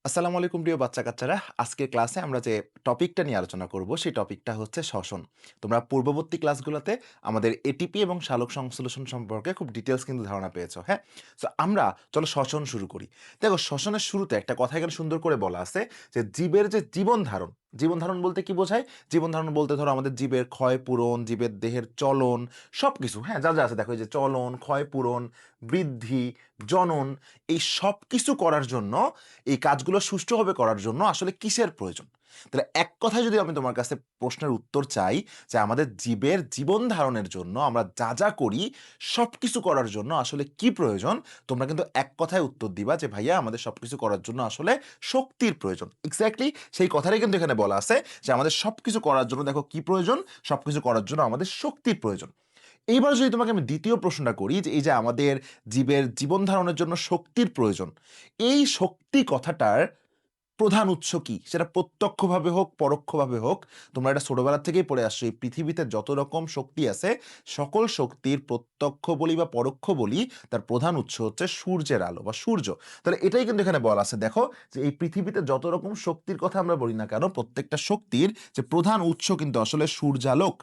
আসসালামু আলাইকুম প্রিয় বাচ্চা-কাচ্চারা। আজকের ক্লাসে আমরা যে টপিকটা নিয়ে আলোচনা করব, সেই টপিকটা হচ্ছে শ্বসন। তোমরা পূর্ববর্তী ক্লাসগুলোতে আমাদের এটিপি এবং সালোক সংশ্লেষণ সম্পর্কে খুব ডিটেইলস কিন্তু ধারণা পেয়েছো, হ্যাঁ? সো আমরা চলো শ্বসন শুরু করি। দেখো শ্বসনের শুরুতে একটা কথা এখানে সুন্দর করে বলা আছে যে জীবের যে জীবন ধারণ, জীবন ধারণ বলতে কি বোঝায়? জীবন ধারণ বলতে ধরো আমাদের জীবের ক্ষয়-পূরণ, জীবের দেহের চলন সবকিছু, হ্যাঁ? যা আছে দেখো এই যে চলন, ক্ষয়-পূরণ, বৃদ্ধি, জনন এই সবকিছু করার জন্য এই কাজগুলো সুষ্ঠুভাবে করার জন্য আসলে কিসের প্রয়োজন? তাহলে এক কথায় যদি আমি তোমার কাছে প্রশ্নের উত্তর চাই যে আমাদের জীবের জীবন ধারণের জন্য আমরা যা করি সবকিছু করার জন্য আসলে কি প্রয়োজন? তোমরা কিন্তু এক কথায় উত্তর দিবা যে ভাইয়া আমাদের সবকিছু করার জন্য আসলে শক্তির প্রয়োজন। এক্সাক্টলি সেই কথাটাই কিন্তু এখানে বলা আছে যে আমাদের সবকিছু করার জন্য দেখো কি প্রয়োজন? সবকিছু করার জন্য আমাদের শক্তির প্রয়োজন। এইবার যদি তোমাকে আমি দ্বিতীয় প্রশ্নটা করি যে এই যে আমাদের জীবের জীবন ধারণের জন্য শক্তির প্রয়োজন, এই শক্তি কথাটার প্রধান উৎস কি? সেটা প্রত্যক্ষভাবে হোক, পরোক্ষভাবে হোক, তোমরা এটা ছোটবেলা থেকেই পড়ে আসছো। এই পৃথিবীতে যত রকম শক্তি আছে, সকল শক্তির প্রত্যক্ষ বলি বা পরোক্ষ বলি, তার প্রধান উৎস হচ্ছে সূর্যের আলো বা সূর্য। তাহলে এটাই কিন্তু এখানে বলা আছে। দেখো যে এই পৃথিবীতে যত রকম শক্তির কথা আমরা বলি না কেন, প্রত্যেকটা শক্তির যে প্রধান উৎস কিন্তু আসলে সূর্যালোক।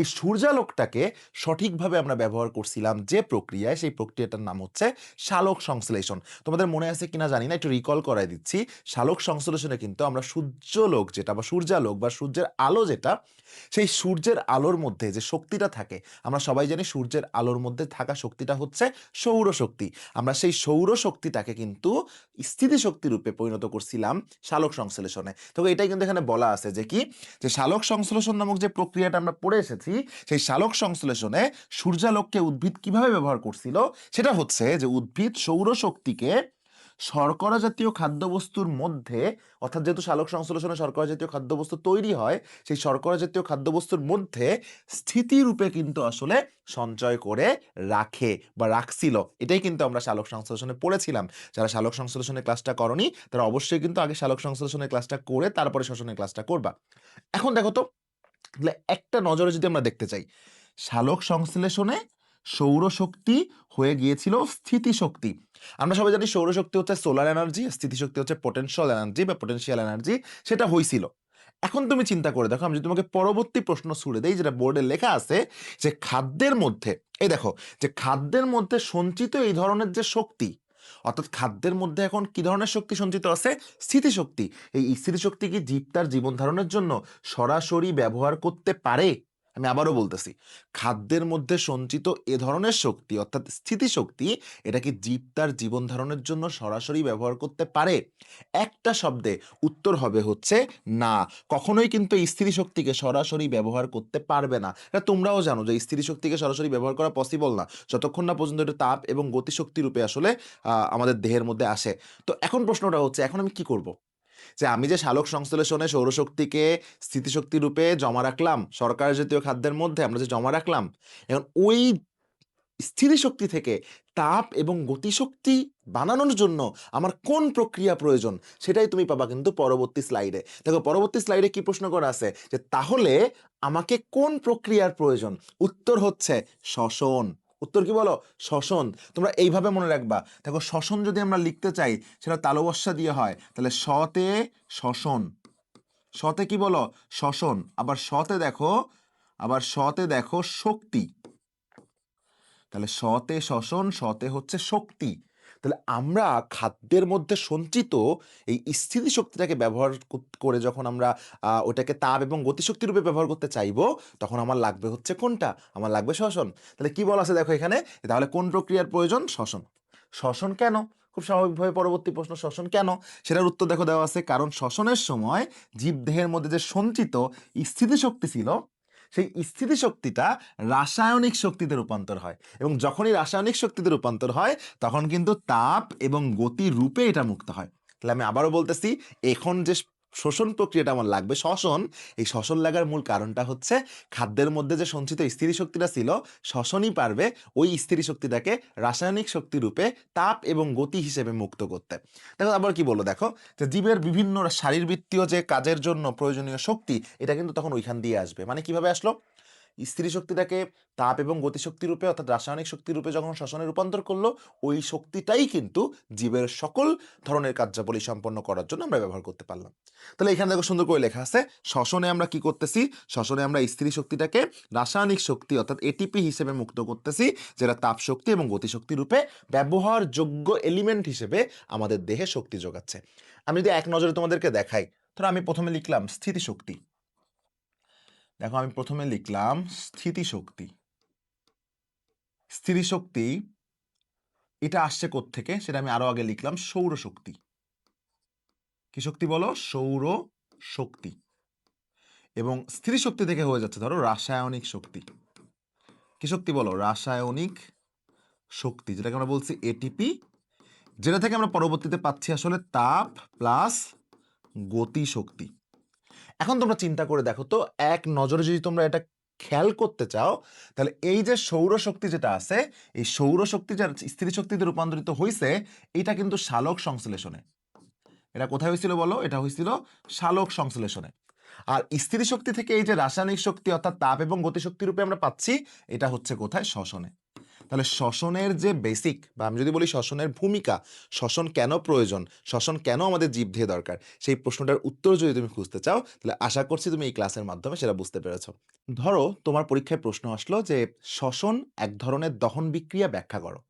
এই সূর্যালোকটাকে সঠিকভাবে আমরা ব্যবহার করছিলাম যে প্রক্রিয়ায়, সেই প্রক্রিয়াটার নাম হচ্ছে সালোক সংশ্লেষণ। তোমাদের মনে আছে কিনা জানি না, একটু রিকল করায় দিচ্ছি। সালোক সংশ্লেষণে কিন্তু আমরা সূর্যালোক যেটা বা সূর্যালোক বা সূর্যের আলো যেটা, সেই সূর্যের আলোর মধ্যে যে শক্তিটা থাকে, আমরা সবাই জানি সূর্যের আলোর মধ্যে থাকা শক্তিটা হচ্ছে সৌরশক্তি। আমরা সেই সৌরশক্তিটাকে কিন্তু স্থিতিশক্তি রূপে পরিণত করছিলাম সালোক সংশ্লেষণে। তো এটাই কিন্তু এখানে বলা আছে যে কি, যে সালোক সংশ্লেষণ নামক যে প্রক্রিয়াটা আমরা পড়ে এসেছি, সেই সালোক সংশ্লেষণে সূর্যালোককে উদ্ভিদ কিভাবে ব্যবহার করছিল, সেটা হচ্ছে যে উদ্ভিদ সৌরশক্তিকে শর্করা জাতীয় খাদ্যবস্তুর মধ্যে, অর্থাৎ যেহেতু সালোক সংশ্লেষণে শর্করা জাতীয় খাদ্যবস্তু তৈরি হয়, সেই শর্করা জাতীয় খাদ্যবস্তুর মধ্যে স্থিতিরূপে কিন্তু আসলে সঞ্চয় করে রাখে বা রাখছিল। এটাই কিন্তু আমরা সালোক সংশ্লেষণে পড়েছিলাম। যারা সালোক সংশ্লেষণের ক্লাসটা করনি তারা অবশ্যই কিন্তু আগে সালোক সংশ্লেষণের ক্লাসটা করে তারপরে শ্বসনের ক্লাসটা করবা। এখন দেখো তো, তাহলে একটা নজরে যদি আমরা দেখতে চাই, সালোক সংশ্লেষণে সৌরশক্তি হয়ে গিয়েছিল স্থিতিশক্তি। আমরা সবাই জানি সৌরশক্তি হচ্ছে সোলার এনার্জি, স্থিতিশক্তি হচ্ছে পোটেনশিয়াল এনার্জি বা পোটেনশিয়াল এনার্জি। সেটা হইছিল। এখন তুমি চিন্তা করে দেখো, আমি যদি তোমাকে পরবর্তী প্রশ্ন ছুড়ে দেই, যেটা বোর্ডে লেখা আছে যে খাদ্যের মধ্যে, এই দেখো যে খাদ্যের মধ্যে সঞ্চিত এই ধরনের যে শক্তি, অর্থাৎ খাদ্যের মধ্যে এখন কি ধরনের শক্তি সঞ্চিত আছে? স্থিতিশক্তি। এই স্থিতিশক্তি কি জীব তার জীবন ধারণের জন্য সরাসরি ব্যবহার করতে পারে? আমি আবারও বলতেছি, খাদ্যের মধ্যে সঞ্চিত এ ধরনের শক্তি অর্থাৎ স্থিতিশক্তি, এটা কি জীব তার জীবন ধারণের জন্য সরাসরি ব্যবহার করতে পারে? একটা শব্দে উত্তর হবে হচ্ছে না। কখনোই কিন্তু এই স্থিতিশক্তিকে সরাসরি ব্যবহার করতে পারবে না। এটা তোমরাও জানো যে স্থিতিশক্তিকে সরাসরি ব্যবহার করা পসিবল না, যতক্ষণ না পর্যন্ত এটা তাপ এবং গতিশক্তি রূপে আসলে আমাদের দেহের মধ্যে আসে। তো এখন প্রশ্নটা হচ্ছে, এখন আমি কি করব? যে আমি যে সালোক সংশ্লেষণে সৌরশক্তিকে স্থিতিশক্তি রূপে জমা রাখলাম, শর্করা জাতীয় খাদ্যের মধ্যে আমরা যে জমা রাখলাম, এখন ওই স্থিতিশক্তি থেকে তাপ এবং গতিশক্তি বানানোর জন্য আমার কোন প্রক্রিয়া প্রয়োজন, সেটাই তুমি পাবা কিন্তু পরবর্তী স্লাইডে। দেখো পরবর্তী স্লাইডে কি প্রশ্ন করা আছে যে তাহলে আমাকে কোন প্রক্রিয়ার প্রয়োজন? উত্তর হচ্ছে শ্বসন। উত্তর কি বলো? শ্বসন। তোমরা এইভাবে মনে রাখবা। দেখো শ্বসন যদি আমরা লিখতে চাই, সেটা তালবস্যা দিয়ে হয়, তাহলে শতে শ্বসন। শতে কি বলো? শ্বসন। আবার শতে দেখো শক্তি। তাহলে শতে শ্বসন, শতে হচ্ছে শক্তি। তাহলে আমরা খাদ্যের মধ্যে সঞ্চিত এই স্থিতিশক্তিটাকে ব্যবহার করে যখন আমরা ওটাকে তাপ এবং গতিশক্তি রূপে ব্যবহার করতে চাইবো, তখন আমার লাগবে হচ্ছে কোনটা? আমার লাগবে শ্বসন। তাহলে কি বলা আছে দেখো এখানে, তাহলে কোন প্রক্রিয়ার প্রয়োজন? শ্বসন। শ্বসন কেন? খুব স্বাভাবিকভাবে পরবর্তী প্রশ্ন, শ্বসন কেন? সেটার উত্তর দেখো দেওয়া আছে, কারণ শ্বসনের সময় জীবদেহের মধ্যে যে সঞ্চিত স্থিতিশক্তি ছিল, সেই স্থিতিশক্তিটা রাসায়নিক শক্তিতে রূপান্তর হয়, এবং যখনই রাসায়নিক শক্তিতে রূপান্তর হয়, তখন কিন্তু তাপ এবং গতি রূপে এটা মুক্ত হয়। তাহলে আমি আবারও বলতেছি, এখন যে শোষণ প্রক্রিয়াটা আমার লাগবে, শ্বসন, এই শ্বসন লাগার মূল কারণটা হচ্ছে খাদ্যের মধ্যে যে সঞ্চিত স্থিতিশক্তিটা ছিল, শ্বসনই পারবে ওই স্থিতিশক্তিটাকে রাসায়নিক শক্তি রূপে তাপ এবং গতি হিসেবে মুক্ত করতে। দেখো আবার কি বললো, দেখো যে জীবের বিভিন্ন শারীরবৃত্তীয় যে কাজের জন্য প্রয়োজনীয় শক্তি, এটা কিন্তু তখন ওইখান দিয়ে আসবে। মানে কিভাবে আসলো? স্থির শক্তিটাকে তাপ এবং গতিশক্তি রূপে অর্থাৎ রাসায়নিক শক্তি রূপে যখন শ্বসনে রূপান্তর করলো, ওই শক্তিটাই কিন্তু জীবের সকল ধরনের কার্যাবলী সম্পন্ন করার জন্য আমরা ব্যবহার করতে পারলাম। তাহলে এখানে দেখো সুন্দর করে লেখা আছে, শ্বসনে আমরা কি করতেছি? শ্বসনে আমরা স্থির শক্তিটাকে রাসায়নিক শক্তি অর্থাৎ এটিপি হিসেবে মুক্ত করতেছি, যেটা তাপ শক্তি এবং গতিশক্তি রূপে ব্যবহারযোগ্য এলিমেন্ট হিসেবে আমাদের দেহে শক্তি যোগাচ্ছে। আমি যদি এক নজরে তোমাদেরকে দেখাই, ধরো আমি প্রথমে লিখলাম স্থিতিশক্তি। দেখো আমি প্রথমে লিখলাম স্থিতিশক্তি। স্থিতিশক্তি এটা আসছে কোত্থেকে সেটা আমি আরো আগে লিখলাম সৌরশক্তি। কি শক্তি বলো? সৌর শক্তি। এবং স্থিতিশক্তি থেকে হয়ে যাচ্ছে ধরো রাসায়নিক শক্তি। কি শক্তি বলো? রাসায়নিক শক্তি, যেটাকে আমরা বলছি এটিপি, যেটা থেকে আমরা পরবর্তীতে পাচ্ছি আসলে তাপ প্লাস গতি শক্তি। এখন তোমরা চিন্তা করে দেখো তো, এক নজরে যদি তোমরা এটা খেয়াল করতে চাও, তাহলে এই যে সৌরশক্তি যেটা আছে, এই সৌরশক্তি যার স্থির শক্তিতে রূপান্তরিত হয়েছে, এটা কিন্তু সালোক সংশ্লেষণে। এটা কোথায় হয়েছিল বলো? এটা হয়েছিল সালোক সংশ্লেষণে। আর স্থির শক্তি থেকে এই যে রাসায়নিক শক্তি অর্থাৎ তাপ এবং গতিশক্তি রূপে আমরা পাচ্ছি, এটা হচ্ছে কোথায়? শ্বসনে। তাহলে শ্বসনের যে বেসিক, বা আমি যদি বলি শ্বসনের ভূমিকা, শ্বসন কেন প্রয়োজন, শ্বসন কেন আমাদের জীবদেহে দরকার, সেই প্রশ্নটার উত্তর যদি তুমি খুঁজতে চাও, তাহলে আশা করছি তুমি এই ক্লাসের মাধ্যমে সেটা বুঝতে পেরেছো। ধরো তোমার পরীক্ষায় প্রশ্ন আসলো যে শ্বসন এক ধরনের দহন বিক্রিয়া, ব্যাখ্যা করো।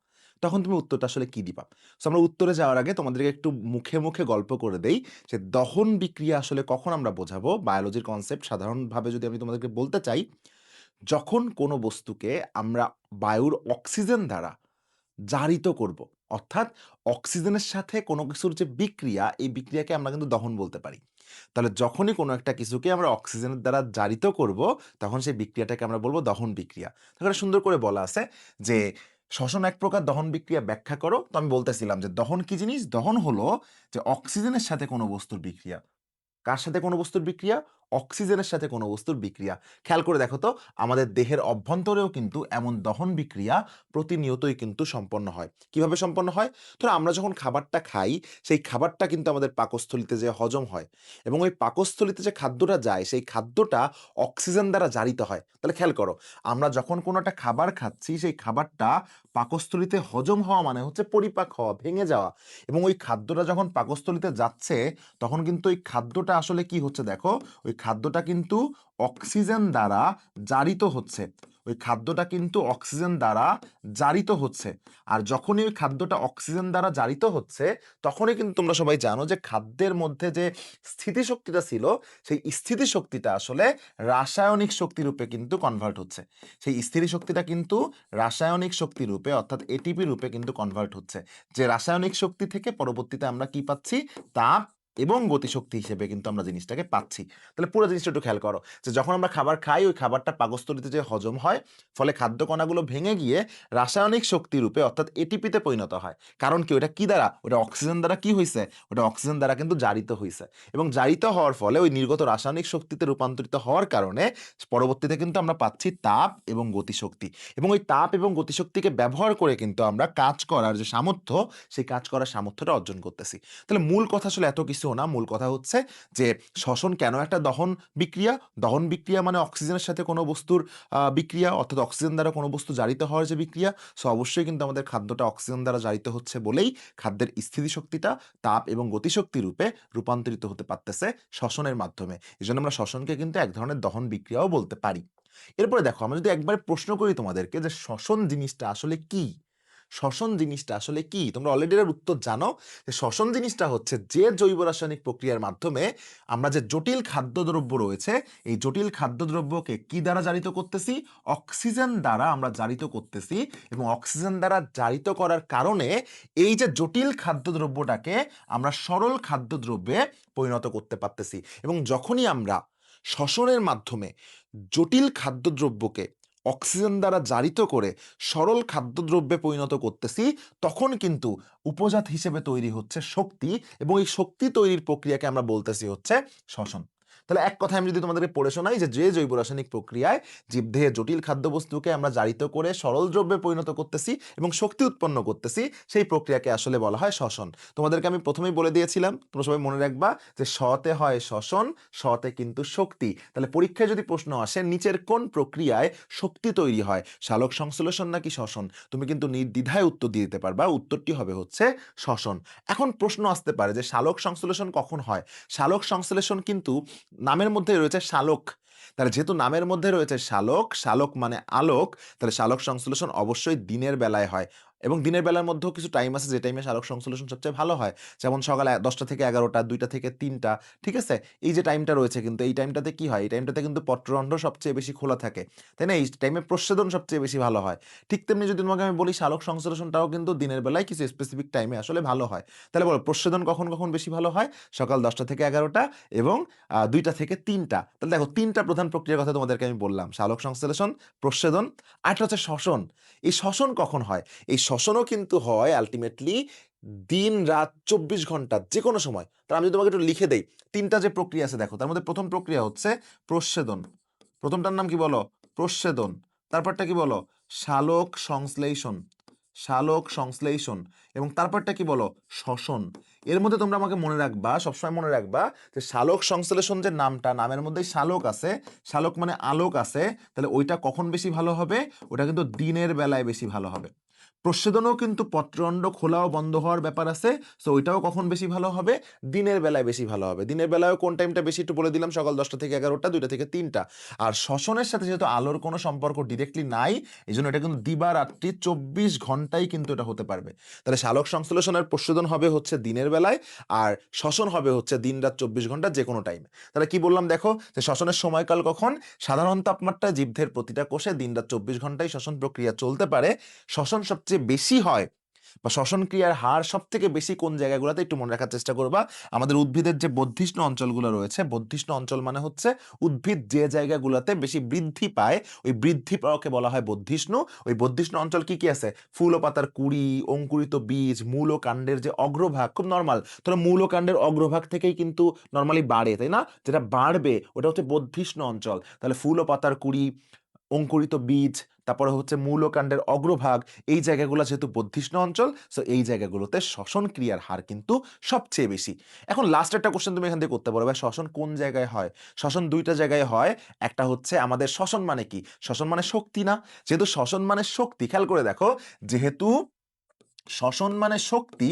তখন তুমি উত্তরটা আসলে কি দিবা? সো আমরা উত্তরে যাওয়ার আগে তোমাদেরকে একটু মুখে মুখে গল্প করে দেই যে দহন বিক্রিয়া আসলে কখন আমরা বোঝাবো। বায়োলজির কনসেপ্ট সাধারণভাবে যদি আমি তোমাদেরকে বলতে চাই, যখন কোনো বস্তুকে আমরা বায়ুর অক্সিজেন দ্বারা জারিত করব, অর্থাৎ অক্সিজেনের সাথে কোনো কিছুর যে বিক্রিয়া, এই বিক্রিয়াকে আমরা কিন্তু দহন বলতে পারি। তাহলে যখনই কোনো একটা কিছুকে আমরা অক্সিজেনের দ্বারা জারিত করব, তখন সেই বিক্রিয়াটাকে আমরা বলবো দহন বিক্রিয়া। তাহলে সুন্দর করে বলা আছে যে শ্বসন এক প্রকার দহন বিক্রিয়া, ব্যাখ্যা করো। তো আমি বলতেছিলাম যে দহন কি জিনিস? দহন হলো যে অক্সিজেনের সাথে কোনো বস্তুর বিক্রিয়া। কার সাথে কোনো বস্তুর বিক্রিয়া? অক্সিজেনের সাথে কোনো বস্তুর বিক্রিয়া। খেয়াল করে দেখো তো, আমাদের দেহের অভ্যন্তরেও কিন্তু এমন দহন বিক্রিয়া প্রতিনিয়তই কিন্তু সম্পন্ন হয়। কিভাবে সম্পন্ন হয়? ধরো আমরা যখন খাবারটা খাই, সেই খাবারটা কিন্তু আমাদের পাকস্থলীতে যেয়ে হজম হয়, এবং ওই পাকস্থলীতে যে খাদ্যটা যায়, সেই খাদ্যটা অক্সিজেন দ্বারা জারিত হয়। তাহলে খেয়াল করো, আমরা যখন কোনো একটা খাবার খাচ্ছি, সেই খাবারটা পাকস্থলীতে হজম হওয়া মানে হচ্ছে পরিপাক হওয়া, ভেঙে যাওয়া। এবং ওই খাদ্যটা যখন পাকস্থলীতে যাচ্ছে, তখন কিন্তু ওই খাদ্যটা আসলে কি হচ্ছে দেখো, ওই খাদ্যটা কিন্তু অক্সিজেন দ্বারা জারিত হচ্ছে। ওই খাদ্যটা কিন্তু অক্সিজেন দ্বারা জারিত হচ্ছে। আর যখনই ওই খাদ্যটা অক্সিজেন দ্বারা জারিত হচ্ছে, তখনই কিন্তু তোমরা সবাই জানো যে খাদ্যের মধ্যে যে স্থিতিশক্তিটা ছিল, সেই স্থিতিশক্তিটা আসলে রাসায়নিক শক্তি রূপে কিন্তু কনভার্ট হচ্ছে। সেই স্থির শক্তিটা কিন্তু রাসায়নিক শক্তি রূপে অর্থাৎ এটিপি রূপে কিন্তু কনভার্ট হচ্ছে, যে রাসায়নিক শক্তি থেকে পরবর্তীতে আমরা কি পাচ্ছি? তাপ এবং গতিশক্তি হিসেবে কিন্তু আমরা জিনিসটাকে পাচ্ছি। তাহলে পুরো জিনিসটা একটু খেয়াল করো, যে যখন আমরা খাবার খাই, ওই খাবারটা পাকস্থলীতে যে হজম হয়, ফলে খাদ্য কণাগুলো ভেঙে গিয়ে রাসায়নিক শক্তি রূপে অর্থাৎ এটিপিতে পরিণত হয়। কারণ কি? ওটা কি দ্বারা? ওটা অক্সিজেন দ্বারা কি হয়েছে? ওটা অক্সিজেন দ্বারা কিন্তু জারিত হয়েছে। এবং জারিত হওয়ার ফলে ওই নির্গত রাসায়নিক শক্তিতে রূপান্তরিত হওয়ার কারণে পরবর্তীতে কিন্তু আমরা পাচ্ছি তাপ এবং গতিশক্তি। এবং ওই তাপ এবং গতিশক্তিকে ব্যবহার করে কিন্তু আমরা কাজ করার যে সামর্থ্য, সেই কাজ করার সামর্থ্যটা অর্জন করতেছি। তাহলে মূল কথা আসলে এত কিছু না, মূল কথা হচ্ছে যে শ্বসন কেন একটা দহন বিক্রিয়া? দহন বিক্রিয়া মানে অক্সিজেনের সাথে কোনো বস্তুর বিক্রিয়া, অর্থাৎ অক্সিজেন দ্বারা কোনো বস্তু জারিত হওয়ার যে বিক্রিয়া। সো অবশ্যই কিন্তু আমাদের খাদ্যটা অক্সিজেন দ্বারা জারিত হচ্ছে বলেই খাদ্যের স্থিতিশক্তিটা তাপ এবং গতিশক্তি রূপে রূপান্তরিত হতে পারতেছে শ্বসনের মাধ্যমে। এজন্য আমরা শ্বসনকে কিন্তু এক ধরনের দহন বিক্রিয়াও বলতে পারি। এরপরে দেখো, আমরা যদি একবার প্রশ্ন করি তোমাদেরকে যে শ্বসন জিনিসটা আসলে কি? শ্বসন জিনিসটা আসলে কি? তোমরা অলরেডি এর উত্তর জানো, যে শ্বসন জিনিসটা হচ্ছে যে জৈব রাসায়নিক প্রক্রিয়ার মাধ্যমে আমরা যে জটিল খাদ্যদ্রব্য রয়েছে, এই জটিল খাদ্যদ্রব্যকে কি দ্বারা জারিত করতেছি? অক্সিজেন দ্বারা আমরা জারিত করতেছি। এবং অক্সিজেন দ্বারা জারিত করার কারণে এই যে জটিল খাদ্যদ্রব্যটাকে আমরা সরল খাদ্যদ্রব্যে পরিণত করতে পারতেছি। এবং যখনই আমরা শ্বসনের মাধ্যমে জটিল খাদ্যদ্রব্যকে অক্সিজেন দ্বারা জারিত করে সরল খাদ্যদ্রব্যে পরিণত করতেছি, তখন কিন্তু উপজাত হিসেবে তৈরি হচ্ছে শক্তি, এবং এই শক্তি তৈরির প্রক্রিয়াকে আমরা বলতেছি হচ্ছে শ্বসন। তাহলে এক কথায় আমি যদি তোমাদেরকে পড়ে শোনাই যে জৈব রাসায়নিক প্রক্রিয়ায় জীবদেহে জটিল খাদ্যবস্তুকে আমরা জারিত করে সরল দ্রব্যে পরিণত করতেছি এবং শক্তি উৎপন্ন করতেছি, সেই প্রক্রিয়াকে আসলে বলা হয় শ্বসন। তোমাদেরকে আমি প্রথমেই বলে দিয়েছিলাম, তোমরা সবাই মনে রাখবা যে তে হয় শ্বসন, তে কিন্তু শক্তি। তাহলে পরীক্ষায় যদি প্রশ্ন আসে নিচের কোন প্রক্রিয়ায় শক্তি তৈরি হয়, সালোক সংশ্লেষণ নাকি শ্বসন, তুমি কিন্তু নির্দ্বিধায় উত্তর দিয়ে দিতে পারবা, উত্তরটি হবে হচ্ছে শ্বসন। এখন প্রশ্ন আসতে পারে যে সালোক সংশ্লেষণ কখন হয়? সালোক সংশ্লেষণ কিন্তু নামের মধ্যে রয়েছে সালোক। তাহলে যেহেতু নামের মধ্যে রয়েছে সালোক, সালোক মানে আলোক, তাহলে সালোক সংশ্লেষণ অবশ্যই দিনের বেলায় হয়। এবং দিনের বেলার মধ্যেও কিছু টাইম আছে যে টাইমে সালোক সংশ্লেষণ সবচেয়ে ভালো হয়। যেমন সকাল ১০টা থেকে ১১টা, ২টা থেকে ৩টা, ঠিক আছে? এই যে টাইমটা রয়েছে কিন্তু এই টাইমটাতে কি হয়? এই টাইমটাতে কিন্তু পত্ররন্ধ্র সবচেয়ে বেশি খোলা থাকে। তাই না? এই টাইমে প্রস্বেদন সবচেয়ে বেশি ভালো হয়। ঠিক তেমনি যদি তোমাকে আমি বলি সালোক সংশ্লেষণটাও কিন্তু দিনের বেলায় কিছু স্পেসিফিক টাইমে আসলে ভালো হয়। তাহলে বলো প্রস্বেদন কখন বেশি ভালো হয়? সকাল ১০টা থেকে ১১টা এবং ২টা থেকে ৩টা। তাহলে দেখো ৩টা প্রধান প্রক্রিয়ার কথা তোমাদেরকে আমি বললাম। সালোক সংশ্লেষণ, প্রস্বেদন, আরেকটা হচ্ছে শ্বসন। এই শ্বসন কখন হয়? এই শ্বসনও কিন্তু হয় আল্টিমেটলি দিন-রাত ২৪ ঘন্টা যেকোনো সময়। তাহলে আমি যদি তোমাকে একটু লিখে দেই, ৩টা যে প্রক্রিয়া আছে দেখো, তার মধ্যে ১ম প্রক্রিয়া হচ্ছে প্রস্বেদন। ১ম টার নাম কি বলো? প্রস্বেদন। তারপরটা কি বলো? সালোক সংশ্লেষণ। সালোক সংশ্লেষণ এবং তারপরটা কি বলো? শ্বসন। এর মধ্যে তোমরা আমাকে মনে রাখবা, সবসময় মনে রাখবা যে সালোক সংশ্লেষণ যে নামটা, নামের মধ্যেই সালোক আছে, সালোক মানে আলোক আছে, তাহলে ওইটা কখন বেশি ভালো হবে? ওটা কিন্তু দিনের বেলায় বেশি ভালো হবে। প্রস্বেদনও কিন্তু পত্ররন্ধ্র খোলা ও বন্ধ হওয়ার ব্যাপার আছে। সো ওইটাও কখন বেশি ভালো হবে? দিনের বেলায় বেশি ভালো হবে। দিনের বেলায়ও কোন টাইমটা বেশি একটু বলে দিলাম, সকাল ১০টা থেকে ১১টা, ২টা থেকে ৩টা। আর শ্বসনের সাথে যেহেতু আলোর কোনো সম্পর্ক ডিরেক্টলি নাই, এজন্য এটা কিন্তু দিবারাত্রি ২৪ ঘন্টাই কিন্তু এটা হতে পারবে। তাহলে সালোক সংশ্লেষণের প্রস্বেদন হবে হচ্ছে দিনের বেলায় আর শ্বসন হবে হচ্ছে দিন-রাত ২৪ ঘন্টা যেকোনো টাইমে। তাহলে কি বললাম দেখো যে শ্বসনের সময়কাল কখন? সাধারণ তাপমাত্রায় জীবদেহের প্রতিটা কোষে দিন-রাত ২৪ ঘন্টাই শ্বসন প্রক্রিয়া চলতে পারে। শ্বসন সবচেয়ে বেশি হয় বা শ্বসন ক্রিয়ার হার সবথেকে বেশি কোন জায়গাগুলোতে একটু মনে রাখার চেষ্টা করবা। আমাদের উদ্ভিদের যে বর্ধিষ্ণু অঞ্চলগুলো রয়েছে, বর্ধিষ্ণু অঞ্চল মানে হচ্ছে উদ্ভিদ যে জায়গাগুলোতে বেশি বৃদ্ধি পায়, ওই বৃদ্ধি পাওয়াকে বলা হয় বর্ধিষ্ণু। ওই বর্ধিষ্ণু অঞ্চল কি আছে? ফুল ও পাতার কুঁড়ি, অঙ্কুরিত বীজ, মূল ও কাণ্ডের যে অগ্রভাগ, খুব নরমাল। ধরো মূল ও কাণ্ডের অগ্রভাগ থেকেই কিন্তু নরমালি বাড়ে, তাই না? যেটা বাড়বে ওটা হচ্ছে বর্ধিষ্ণু অঞ্চল। তাহলে ফুল ও পাতার কুঁড়ি, অঙ্কুরিত বীজ, তারপরে হচ্ছে মূল ও কাণ্ডের অগ্রভাগ, এই জায়গাগুলো যেহেতু বর্ধিষ্ণু অঞ্চল, সো এই জায়গাগুলোতে শ্বসন ক্রিয়ার হার কিন্তু সবচেয়ে বেশি। এখন লাস্ট একটা কোশ্চেন তুমি এখান থেকে করতে পারো, ভাই শ্বসন কোন জায়গায় হয়? শ্বসন ২টা জায়গায় হয়। একটা হচ্ছে আমাদের শ্বসন মানে কি? শ্বসন মানে শক্তি না? যেহেতু শ্বসন মানে শক্তি, খেয়াল করে দেখো, যেহেতু শ্বসন মানে শক্তি,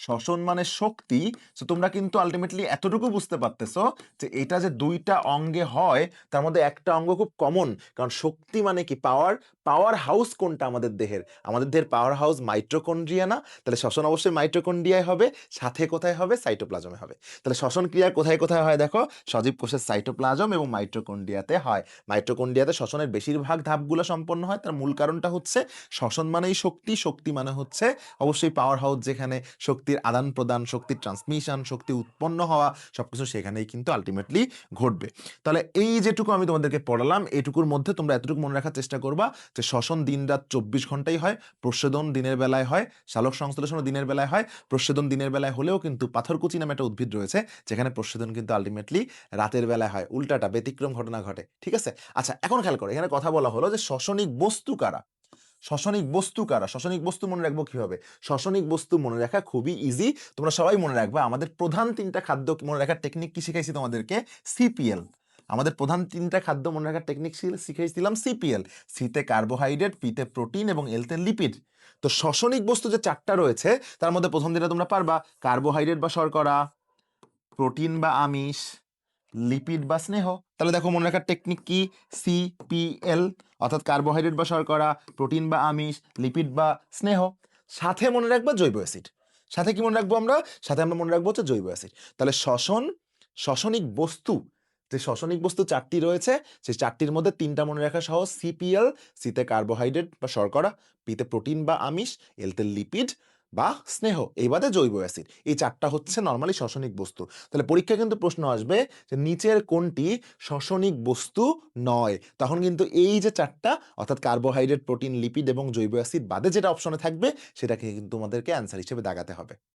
শ্বসন মানে শক্তি, সো তোমরা কিন্তু আল্টিমেটলি এতটুকু বুঝতে পারতেছো যে এটা যে ২টা অঙ্গে হয় তার মধ্যে একটা অঙ্গ খুব কমন। কারণ শক্তি মানে কি? পাওয়ার। পাওয়ার হাউস কোনটা আমাদের দেহের? আমাদের দেহের পাওয়ার হাউস মাইটোকন্ড্রিয়া না? তাহলে শ্বসন অবশ্যই মাইটোকন্ড্রিয়ায় হবে, সাথে কোথায় হবে? সাইটোপ্লাজমে হবে। তাহলে শ্বসন ক্রিয়া কোথায় হয় দেখো? সজীব কোষের সাইটোপ্লাজম এবং মাইটোকন্ড্রিয়াতে হয়। মাইটোকন্ড্রিয়াতে শ্বসনের বেশিরভাগ ধাপগুলো সম্পন্ন হয়। তার মূল কারণটা হচ্ছে শ্বসন মানেই শক্তি, শক্তি মানে হচ্ছে অবশ্যই পাওয়ার হাউস, যেখানে শক্তির আদান-প্রদান, শক্তির ট্রান্সমিশন, শক্তি উৎপন্ন হওয়া সবকিছু সেখানেই কিন্তু আল্টিমেটলি ঘটবে। তাহলে এই যেটুকু আমি তোমাদেরকে পড়ালাম, এটুকুর মধ্যে তোমরা এতটুকু মনে রাখার চেষ্টা করবা যে শ্বসন দিন-রাত ২৪ ঘন্টাই হয়, প্রস্বেদন দিনের বেলায় হয়, সালোক সংশ্লেষণও দিনের বেলায় হয়। প্রস্বেদন দিনের বেলায় হলেও কিন্তু পাথরকুচি নামে একটা উদ্ভিদ রয়েছে, যেখানে প্রস্বেদন কিন্তু আল্টিমেটলি রাতের বেলায় হয়। উল্টাটা ব্যতিক্রম ঘটনা ঘটে। ঠিক আছে? আচ্ছা, এখন খেয়াল করো, এখানে কথা বলা হলো যে শ্বসনিক বস্তু কারা? শ্বসনিক বস্তু কারা? শ্বসনিক বস্তু মনে রাখবো কিভাবে? শ্বসনিক বস্তু মনে রাখা খুবই ইজি। তোমরা সবাই মনে রাখবা আমাদের প্রধান ৩টা খাদ্য মনে রাখার টেকনিক কি শিখাইছি তোমাদেরকে? সিপিএল। আমাদের প্রধান ৩টা খাদ্য মনে রাখার টেকনিক শিখাইছিলাম সিপিএল। সিতে কার্বোহাইড্রেট, পিতে প্রোটিন এবং এলতে লিপিড। তো শ্বসনিক বস্তু যে ৪টা রয়েছে তার মধ্যে প্রথম যেটা তোমরা পারবা কার্বোহাইড্রেট বা শর্করা, প্রোটিন বা আমিষ, লিপিড বা স্নেহ। তাহলে দেখো মনে রাখার টেকনিক কি? সিপিএল, অর্থাৎ কার্বোহাইড্রেট বা শর্করা, প্রোটিন বা আমিষ, লিপিড বা স্নেহ। সাথে মনে রাখবা জৈব অ্যাসিড। সাথে কি মনে রাখবো আমরা? সাথে আমরা মনে রাখবো হচ্ছে জৈব অ্যাসিড। তাহলে শ্বসনিক বস্তু, যে শ্বসনিক বস্তু ৪টি রয়েছে, সেই ৪টির মধ্যে ৩টা মনে রাখা সহজ। সিপিএল, সিতে কার্বোহাইড্রেট বা শর্করা, পিতে প্রোটিন বা আমিষ, এলতে লিপিড বা স্নেহ, এই বাদে জৈব অ্যাসিড। এই ৪টা হচ্ছে নরমালি শ্বসনিক বস্তু। তাহলে পরীক্ষায় কিন্তু প্রশ্ন আসবে যে নিচের কোনটি শ্বসনিক বস্তু নয়? তখন কিন্তু এই যে ৪টা, অর্থাৎ কার্বোহাইড্রেট, প্রোটিন, লিপিড এবং জৈব অ্যাসিড বাদে যেটা অপশনে থাকবে সেটাকে কিন্তু তোমাদেরকে অ্যান্সার হিসেবে দাগাতে হবে।